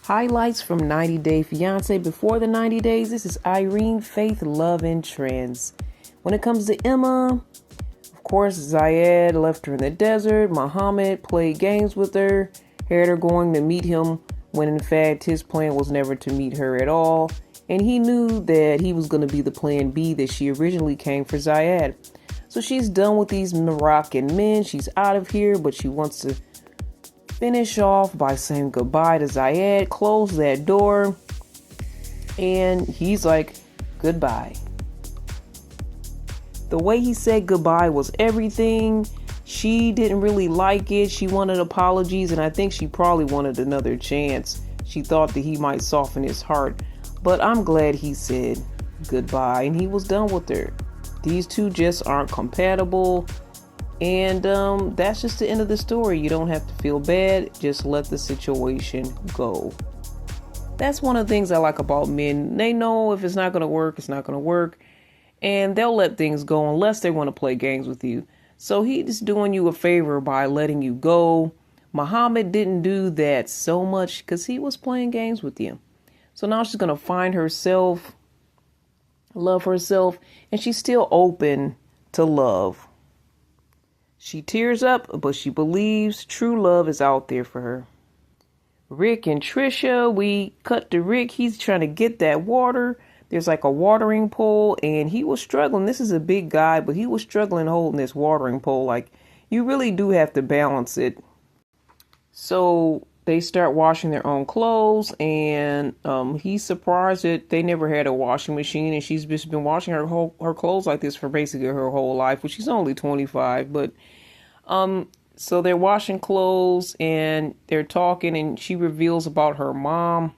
Highlights from 90 Day Fiance. Before the 90 days, this is Irene, Faith, Love, and Trends. When it comes to Emma, of course, Zayed left her in the desert. Muhammad played games with her, had her going to meet him when in fact his plan was never to meet her at all. And he knew that he was going to be the plan B that she originally came for Zayed. So she's done with these Moroccan men. She's out of here, but she wants to finish off by saying goodbye to Zayed, close that door, and he's like, goodbye. The way he said goodbye was everything. She didn't really like it. She wanted apologies, and I think she probably wanted another chance. She thought that he might soften his heart, but I'm glad he said goodbye, and he was done with her. These two just aren't compatible. And that's just the end of the story. You don't have to feel bad. Just let the situation go. That's one of the things I like about men. They know if it's not going to work, it's not going to work. And they'll let things go unless they want to play games with you. So he's doing you a favor by letting you go. Muhammad didn't do that so much because he was playing games with you. So now she's going to find herself, love herself, and she's still open to love. She tears up, but she believes true love is out there for her. Rick and Trisha, we cut to Rick. He's trying to get that water. There's like a watering pole, and he was struggling. This is a big guy, but he was struggling holding this watering pole. Like, you really do have to balance it. So they start washing their own clothes, and he's surprised that they never had a washing machine, and she's just been washing her clothes like this for basically her whole life, which she's only 25, but so they're washing clothes and they're talking, and she reveals about her mom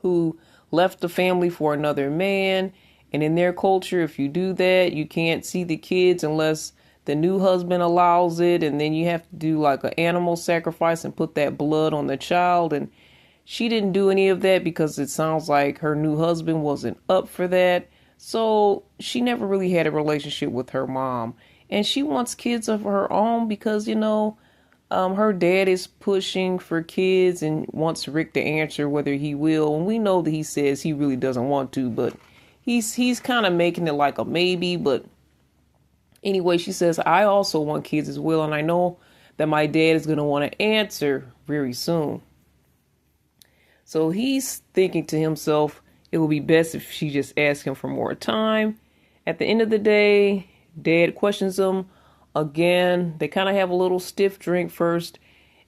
who left the family for another man, and in their culture, if you do that, you can't see the kids unless the new husband allows it, and then you have to do like an animal sacrifice and put that blood on the child. And she didn't do any of that because it sounds like her new husband wasn't up for that. So she never really had a relationship with her mom, and she wants kids of her own because, her dad is pushing for kids and wants Rick to answer whether he will. And we know that he says he really doesn't want to, but he's kind of making it like a maybe. But anyway, she says, I also want kids as well, and I know that my dad is going to want to answer very soon. So he's thinking to himself, it would be best if she just asks him for more time. At the end of the day, Dad questions him again. They kind of have a little stiff drink first,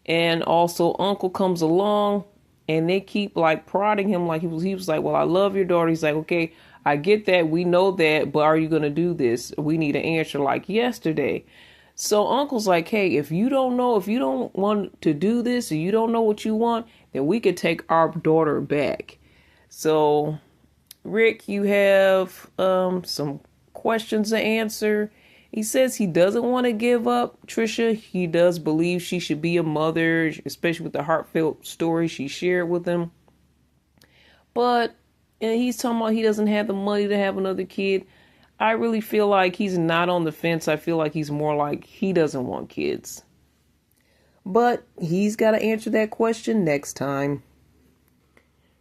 and also Uncle comes along, and they keep like prodding him, like he was like, well, I love your daughter. He's like, okay, I get that. We know that. But are you going to do this? We need an answer like yesterday. So Uncle's like, hey, if you don't want to do this, or you don't know what you want, then we could take our daughter back. So Rick, you have some questions to answer. He says he doesn't want to give up Trisha. He does believe she should be a mother, especially with the heartfelt story she shared with him. But he's talking about he doesn't have the money to have another kid. I really feel like he's not on the fence. I feel like he's more like he doesn't want kids. But he's got to answer that question next time.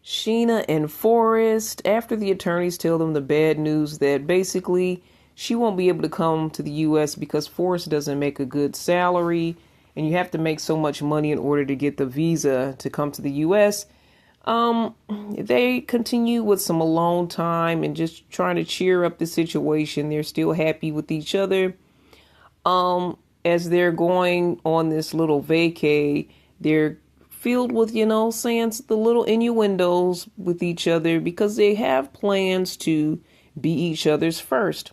Sheena and Forrest, after the attorneys tell them the bad news that basically she won't be able to come to the U.S. because Forrest doesn't make a good salary, and you have to make so much money in order to get the visa to come to the U.S., they continue with some alone time and just trying to cheer up the situation. They're still happy with each other. As they're going on this little vacay, they're filled with, saying the little innuendos with each other because they have plans to be each other's first.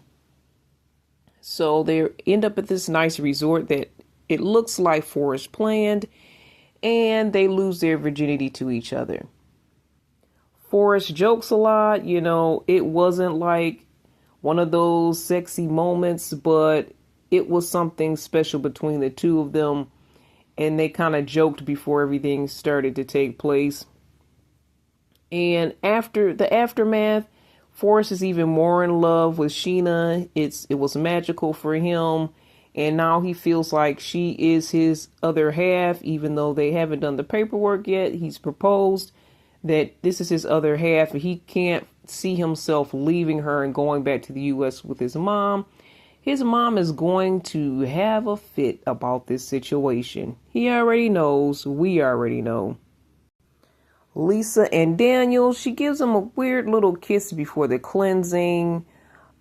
So they end up at this nice resort that it looks like Forrest planned, and they lose their virginity to each other. Forrest jokes a lot, it wasn't like one of those sexy moments, but it was something special between the two of them. And they kind of joked before everything started to take place. And after the aftermath, Forrest is even more in love with Sheena. It was magical for him. And now he feels like she is his other half, even though they haven't done the paperwork yet. He's proposed that this is his other half, and he can't see himself leaving her and going back to the U.S. with his mom. His mom is going to have a fit about this situation. He already knows. We already know. Lisa and Daniel, she gives him a weird little kiss before the cleansing.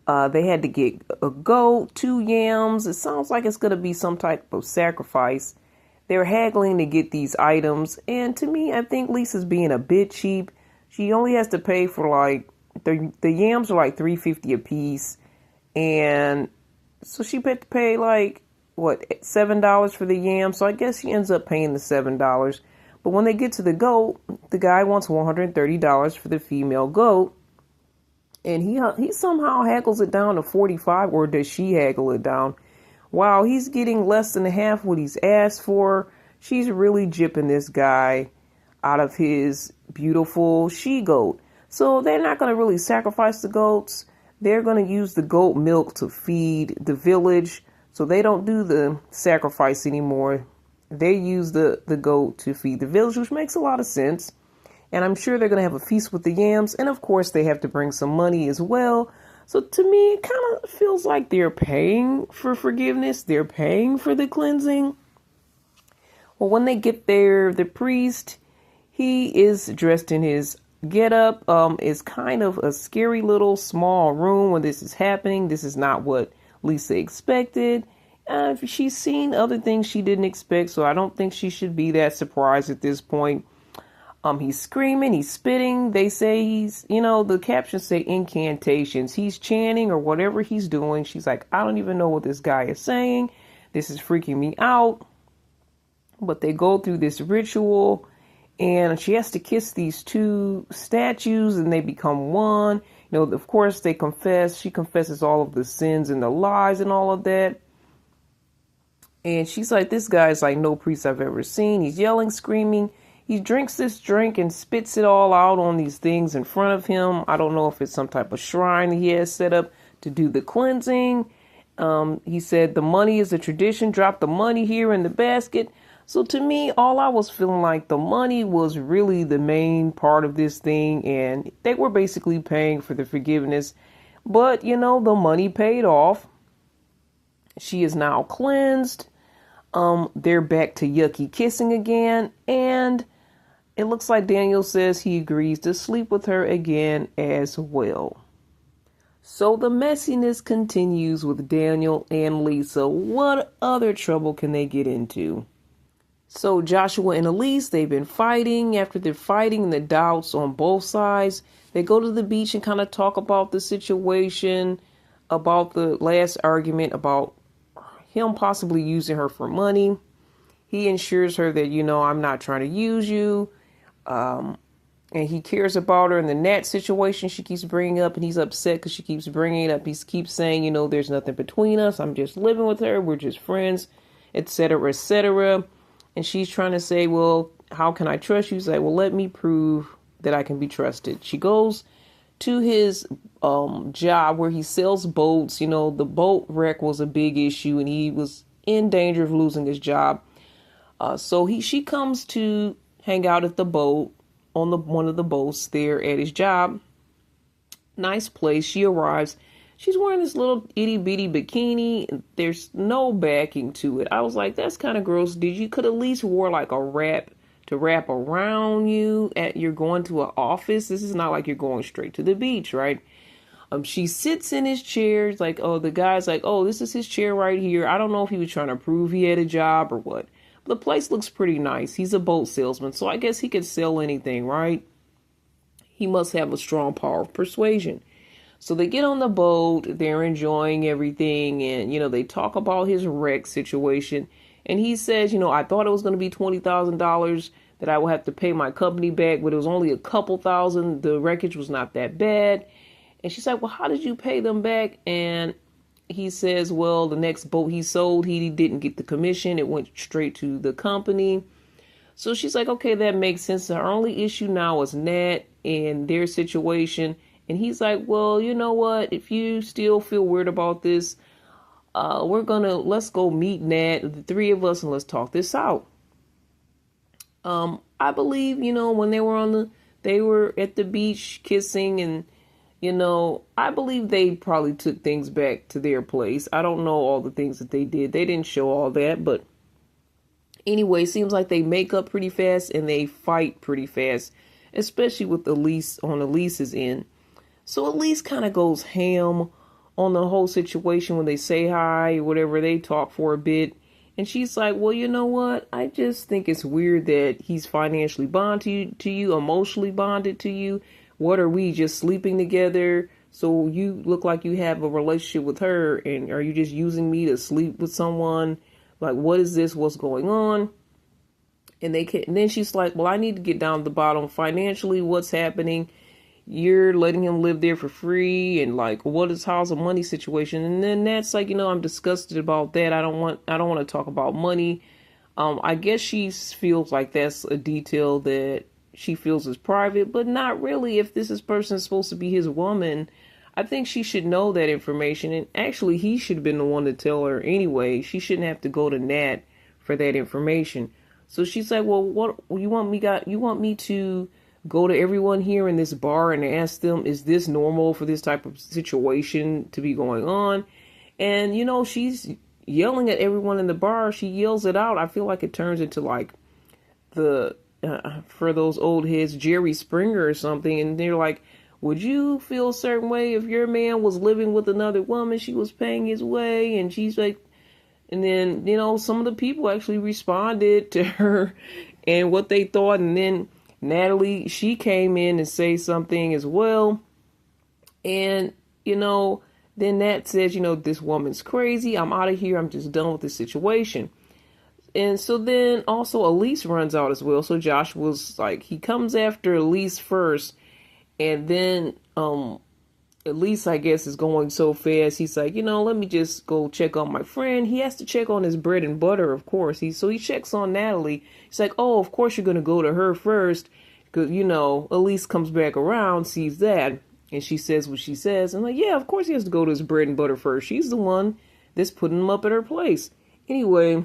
They had to get a goat, 2 yams. It sounds like it's going to be some type of sacrifice. They're haggling to get these items. And to me, I think Lisa's being a bit cheap. She only has to pay for like, the yams are like $3.50 a piece. And so she had to pay like, what, $7 for the yams. So I guess she ends up paying the $7. But when they get to the goat, the guy wants $130 for the female goat. And he somehow haggles it down to $45, or does she haggle it down? Wow, he's getting less than half what he's asked for. She's really gypping this guy out of his beautiful she-goat. So they're not going to really sacrifice the goats. They're going to use the goat milk to feed the village. So they don't do the sacrifice anymore. They use the goat to feed the village, which makes a lot of sense. And I'm sure they're going to have a feast with the yams. And of course, they have to bring some money as well. So to me, it kind of feels like they're paying for forgiveness. They're paying for the cleansing. Well, when they get there, the priest, he is dressed in his getup. It's kind of a scary little small room when this is happening. This is not what Lisa expected. She's seen other things she didn't expect, so I don't think she should be that surprised at this point. He's screaming, he's spitting. They say he's, the captions say incantations. He's chanting or whatever he's doing. She's like, I don't even know what this guy is saying. This is freaking me out. But they go through this ritual, and she has to kiss these 2 statues, and they become one. Of course, they confess. She confesses all of the sins and the lies and all of that. And she's like, this guy's like no priest I've ever seen. He's yelling, screaming. He drinks this drink and spits it all out on these things in front of him. I don't know if it's some type of shrine that he has set up to do the cleansing. He said the money is a tradition. Drop the money here in the basket. So to me, all I was feeling like the money was really the main part of this thing. And they were basically paying for the forgiveness. But, the money paid off. She is now cleansed. They're back to yucky kissing again. And it looks like Daniel says he agrees to sleep with her again as well. So the messiness continues with Daniel and Lisa. What other trouble can they get into? So Joshua and Elise, they've been fighting. After they're fighting the doubts on both sides, they go to the beach and kind of talk about the situation, about the last argument, about him possibly using her for money. He assures her that, I'm not trying to use you. And he cares about her. And the Nat situation she keeps bringing up, and he's upset because she keeps bringing it up. He keeps saying, there's nothing between us. I'm just living with her. We're just friends, etc., etc. And she's trying to say, well, how can I trust you? He's like, well, let me prove that I can be trusted. She goes to his job where he sells boats. The boat wreck was a big issue, and he was in danger of losing his job. So she comes to hang out at the boat, on one of the boats there at his job. Nice place. She arrives. She's wearing this little itty bitty bikini. There's no backing to it. I was like, that's kind of gross. You could at least wore like a wrap to wrap around you you're going to an office. This is not like you're going straight to the beach, right? She sits in his chair. It's like, the guy's like, this is his chair right here. I don't know if he was trying to prove he had a job or what. But the place looks pretty nice. He's a boat salesman, so I guess he could sell anything, right? He must have a strong power of persuasion. So they get on the boat. They're enjoying everything. And, they talk about his wreck situation. And he says, I thought it was going to be $20,000 that I would have to pay my company back, but it was only a couple thousand. The wreckage was not that bad. And she's like, well, how did you pay them back? And he says, well, the next boat he sold, he didn't get the commission. It went straight to the company. So she's like, okay, that makes sense. Our only issue now is Nat and their situation. And he's like, well, you know what? If you still feel weird about this, let's go meet Nat, the three of us, and let's talk this out. I believe, when they were at the beach kissing, and, I believe they probably took things back to their place. I don't know all the things that they did. They didn't show all that, but anyway, seems like they make up pretty fast and they fight pretty fast, especially with Elise on Elise's end. So Elise kind of goes ham on the whole situation when they say hi or whatever. They talk for a bit. And she's like, well, you know what? I just think it's weird that he's financially bonded to you, emotionally bonded to you. What are we, just sleeping together? So you look like you have a relationship with her, and are you just using me to sleep with someone? Like, what is this? What's going on? And then she's like, well, I need to get down to the bottom financially. What's happening? You're letting him live there for free, and like, how's the money situation? And then that's like, I'm disgusted about that. I don't want to talk about money. I guess she feels like that's a detail that she feels is private, but not really. If this person is supposed to be his woman, I think she should know that information. And actually, he should have been the one to tell her anyway. She shouldn't have to go to Nat for that information. So she's like, well, what you want me to go to everyone here in this bar and ask them, is this normal for this type of situation to be going on? And, she's yelling at everyone in the bar. She yells it out. I feel like it turns into like for those old heads, Jerry Springer or something. And they're like, would you feel a certain way if your man was living with another woman? She was paying his way. And she's like, and then, some of the people actually responded to her and what they thought. And then Natalie, she came in and say something as well. And, then Nat says, this woman's crazy. I'm out of here. I'm just done with this situation. And so then also Elise runs out as well. So Josh was like, he comes after Elise first. And then Elise, I guess, is going so fast. He's like, let me just go check on my friend. He has to check on his bread and butter, of course. So he checks on Natalie. He's like, oh, of course you're going to go to her first. Because, Elise comes back around, sees that. And she says what she says. And like, yeah, of course he has to go to his bread and butter first. She's the one that's putting him up at her place. Anyway,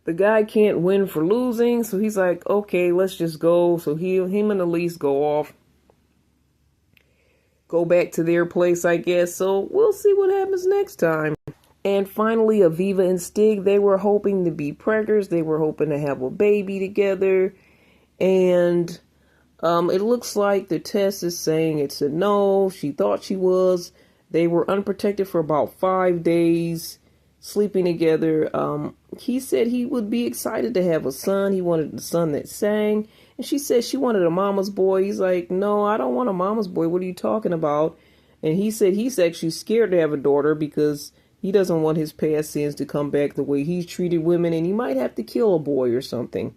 the guy can't win for losing. So he's like, okay, let's just go. So him and Elise go off. Go back to their place, I guess. So we'll see what happens next time. And finally, Aviva and Stig, they were hoping to be preggers. They were hoping to have a baby together. And it looks like the test is saying it's a no. She thought she was. They were unprotected for about 5 days, sleeping together. He said he would be excited to have a son. He wanted a son that sang. And she said she wanted a mama's boy. He's like, no, I don't want a mama's boy. What are you talking about? And he said he's actually scared to have a daughter because he doesn't want his past sins to come back the way he's treated women. And he might have to kill a boy or something.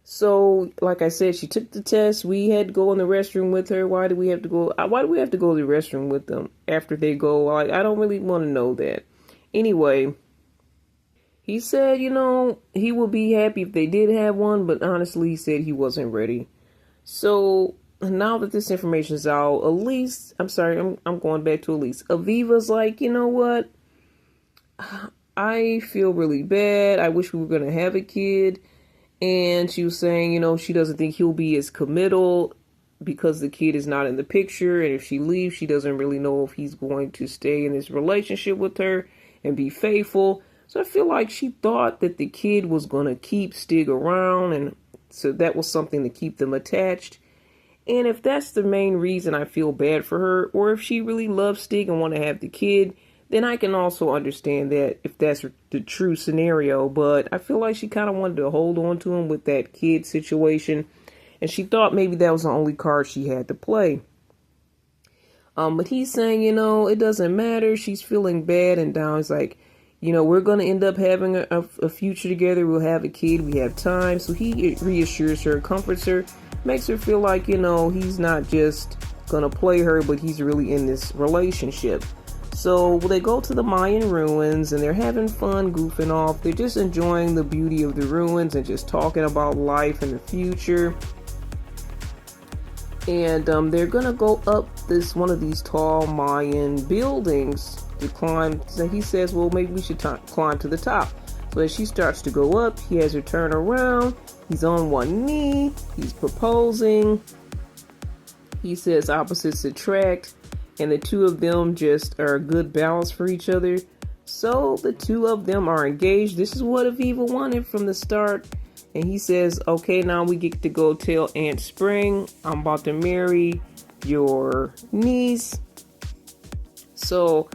So, like I said, she took the test. We had to go in the restroom with her. Why do we have to go? Why do we have to go to the restroom with them after they go? I don't really want to know that. Anyway, he said, he would be happy if they did have one, but honestly, he said he wasn't ready. So now that this information is out, Elise, I'm going back to Elise. Aviva's like, you know what? I feel really bad. I wish we were going to have a kid. And she was saying, she doesn't think he'll be as committal because the kid is not in the picture. And if she leaves, she doesn't really know if he's going to stay in this relationship with her and be faithful. So I feel like she thought that the kid was going to keep Stig around. And so that was something to keep them attached. And if that's the main reason, I feel bad for her. Or if she really loves Stig and want to have the kid, then I can also understand that if that's the true scenario. But I feel like she kind of wanted to hold on to him with that kid situation. And she thought maybe that was the only card she had to play. But he's saying, it doesn't matter. She's feeling bad and down. He's like, we're going to end up having a future together. We'll have a kid. We have time. So he reassures her, comforts her, makes her feel like, he's not just going to play her, but he's really in this relationship. So they go to the Mayan ruins and they're having fun, goofing off. They're just enjoying the beauty of the ruins and just talking about life and the future. And they're gonna go up this one of these tall Mayan buildings to climb. So he says, well, maybe we should climb to the top. So as she starts to go up, he has her turn around. He's on one knee. He's proposing. He says opposites attract, and the two of them just are a good balance for each other. So the two of them are engaged. This is what Aviva wanted from the start. And he says, okay, now we get to go tell Aunt Spring, I'm about to marry your niece. So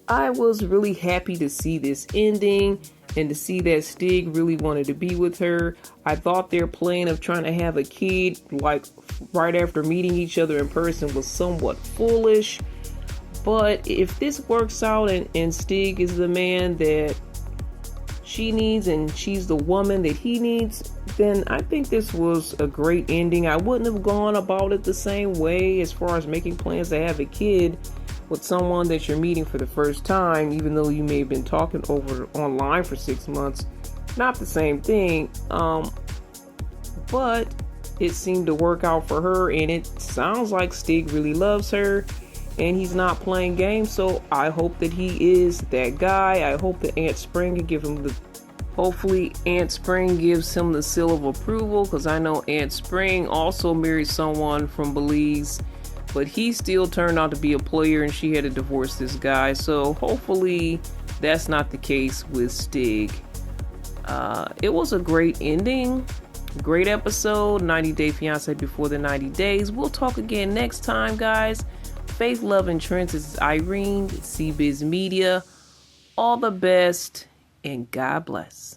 I was really happy to see this ending and to see that Stig really wanted to be with her. I thought their plan of trying to have a kid, like right after meeting each other in person, was somewhat foolish. But if this works out and Stig is the man that she needs and she's the woman that he needs, then I think this was a great ending. I wouldn't have gone about it the same way as far as making plans to have a kid with someone that you're meeting for the first time, even though you may have been talking over online for 6 months. Not the same thing, but it seemed to work out for her, and it sounds like Stig really loves her and he's not playing games. So I hope that he is that guy. I hope that Aunt Spring can give him hopefully Aunt Spring gives him the seal of approval, because I know Aunt Spring also married someone from Belize, but he still turned out to be a player and she had to divorce this guy. So hopefully that's not the case with Stig. It was a great ending, great episode. 90 Day Fiance before the 90 days. We'll talk again next time, guys. Faith, Love, and Trends. This is Irene, CBiz Media. All the best, and God bless.